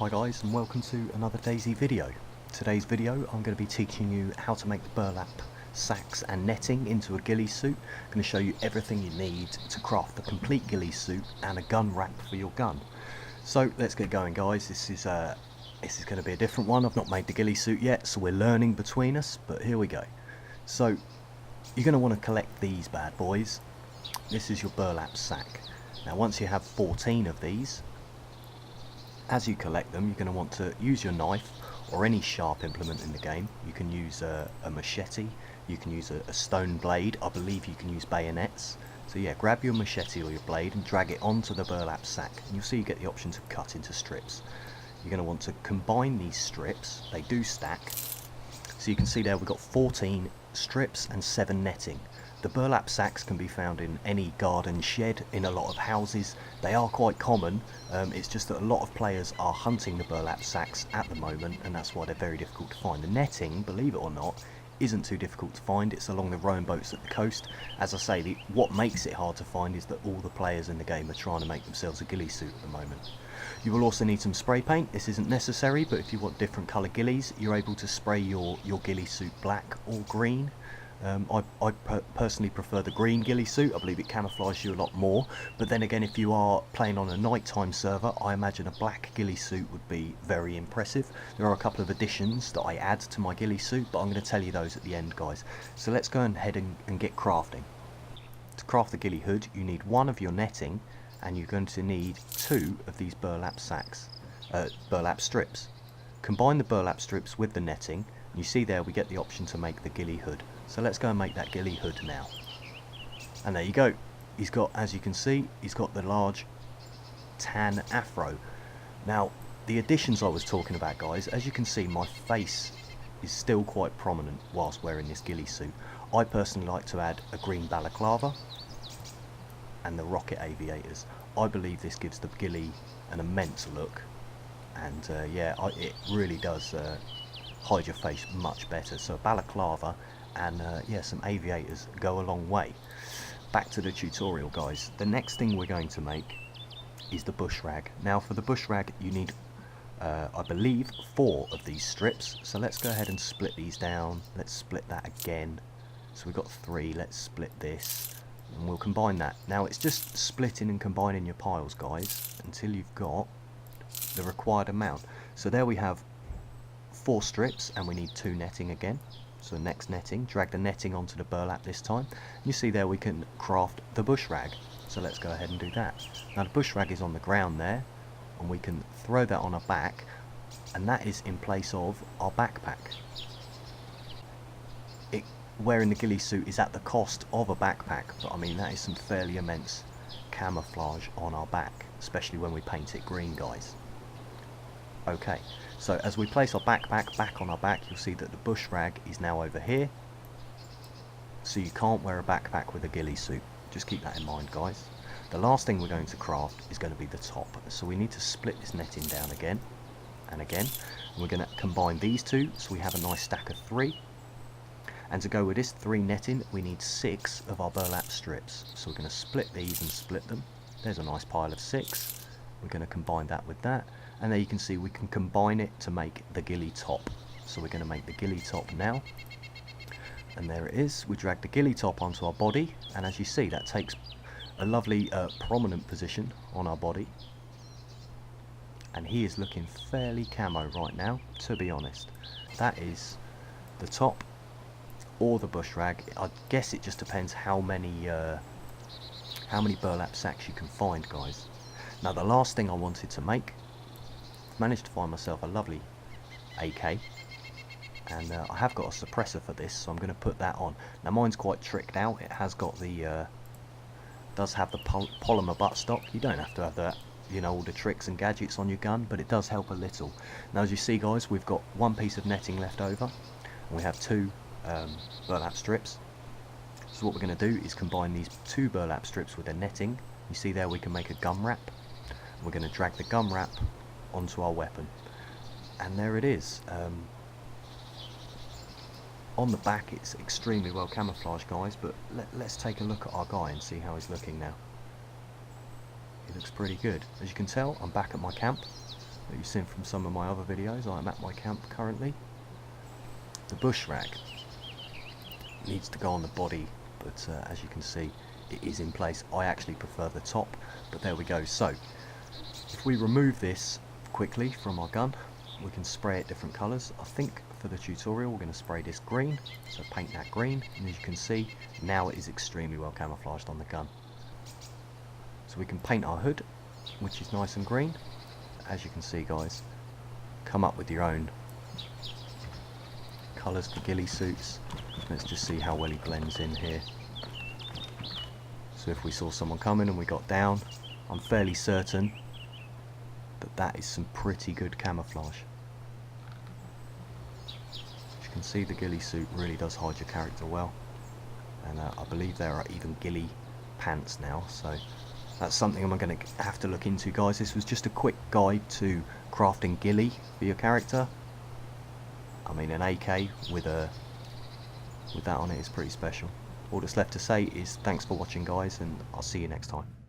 Hi guys, and welcome to another DayZ video. Today's video I'm going to be teaching you how to make the burlap sacks and netting into a ghillie suit. I'm going to show you everything you need to craft the complete ghillie suit and a gun wrap for your gun. So let's get going guys. This is going to be a different one. I've not made the ghillie suit yet, so we're learning between us, but here we go. So you're going to want to collect these bad boys. This is your burlap sack. Now once you have 14 of these, as you collect them, you're going to want to use your knife or any sharp implement in the game. You can use a machete, you can use a stone blade, I believe you can use bayonets. So yeah, grab your machete or your blade and drag it onto the burlap sack, and you'll see you get the option to cut into strips. You're going to want to combine these strips, they do stack. So you can see there we've got 14 strips and 7 netting. The burlap sacks can be found in any garden shed, in a lot of houses. They are quite common, it's just that a lot of players are hunting the burlap sacks at the moment, and that's why they're very difficult to find. The netting, believe it or not, isn't too difficult to find. It's along the rowing boats at the coast. As I say, what makes it hard to find is that all the players in the game are trying to make themselves a ghillie suit at the moment. You will also need some spray paint. This isn't necessary, but if you want different colour ghillies, you're able to spray your ghillie suit black or green. I personally prefer the green ghillie suit. I believe it camouflages you a lot more, but then again, if you are playing on a nighttime server, I imagine a black ghillie suit would be very impressive. There are a couple of additions that I add to my ghillie suit, but I'm going to tell you those at the end, guys. So let's go ahead and get crafting. To craft the ghillie hood, you need 1 of your netting, and you're going to need 2 of these burlap sacks, burlap strips. Combine the burlap strips with the netting, and you see there we get the option to make the ghillie hood. So let's go and make that ghillie hood now. And there you go. He's got, as you can see, he's got the large tan afro. Now, the additions I was talking about, guys, as you can see, my face is still quite prominent whilst wearing this ghillie suit. I personally like to add a green balaclava and the rocket aviators. I believe this gives the ghillie an immense look, and yeah, it really does hide your face much better. So a balaclava and yeah, some aviators go a long way. Back to the tutorial, guys. The next thing we're going to make is the bushrag. Now for the bushrag you need I believe 4 of these strips, so let's go ahead and split these down. Let's split that again. So we've got 3. Let's split this and we'll combine that. Now it's just splitting and combining your piles, guys, until you've got the required amount. So there we have 4 strips and we need 2 netting again. So next netting, drag the netting onto the burlap this time. You see there we can craft the bushrag. So let's go ahead and do that. Now the bushrag is on the ground there, and we can throw that on our back, and that is in place of our backpack. Wearing the ghillie suit is at the cost of a backpack, but I mean that is some fairly immense camouflage on our back, especially when we paint it green, guys. Okay, so as we place our backpack back on our back, you'll see that the bushrag is now over here. So you can't wear a backpack with a ghillie suit. Just keep that in mind, guys. The last thing we're going to craft is going to be the top. So we need to split this netting down again and again. And we're going to combine these 2 so we have a nice stack of 3. And to go with this 3 netting, we need 6 of our burlap strips. So we're going to split these and split them. There's a nice pile of 6. We're going to combine that with that. And there you can see we can combine it to make the ghillie top. So we're going to make the ghillie top now. And there it is. We drag the ghillie top onto our body, and as you see that takes a lovely prominent position on our body. And he is looking fairly camo right now, to be honest. That is the top or the bushrag. I guess it just depends how many burlap sacks you can find, guys. Now the last thing I wanted to make, managed to find myself a lovely AK, and I have got a suppressor for this, so I'm going to put that on. Now mine's quite tricked out. It has got the does have the polymer buttstock. You don't have to have that, you know, all the tricks and gadgets on your gun, but it does help a little. Now as you see, guys, we've got 1 piece of netting left over, and we have 2 burlap strips. So what we're going to do is combine these 2 burlap strips with the netting. You see there we can make a gum wrap. We're going to drag the gum wrap onto our weapon, and there it is. On the back it's extremely well camouflaged, guys, but let's take a look at our guy and see how he's looking now. He looks pretty good. As you can tell, I'm back at my camp. that you've seen from some of my other videos. I'm at my camp currently. The bushrag needs to go on the body, but as you can see, it is in place. I actually prefer the top, but there we go. So if we remove this quickly from our gun, we can spray it different colours. I think for the tutorial we're going to spray this green, so paint that green, and as you can see now it is extremely well camouflaged on the gun. So we can paint our hood, which is nice and green. As you can see, guys, come up with your own colours for ghillie suits. Let's just see how well he blends in here. So if we saw someone coming and we got down, I'm fairly certain that that is some pretty good camouflage. As you can see, the ghillie suit really does hide your character well, and I believe there are even ghillie pants now, so that's something I'm going to have to look into, guys. This was just a quick guide to crafting ghillie for your character. I mean, an AK with that on it is pretty special. All that's left to say is thanks for watching, guys, and I'll see you next time.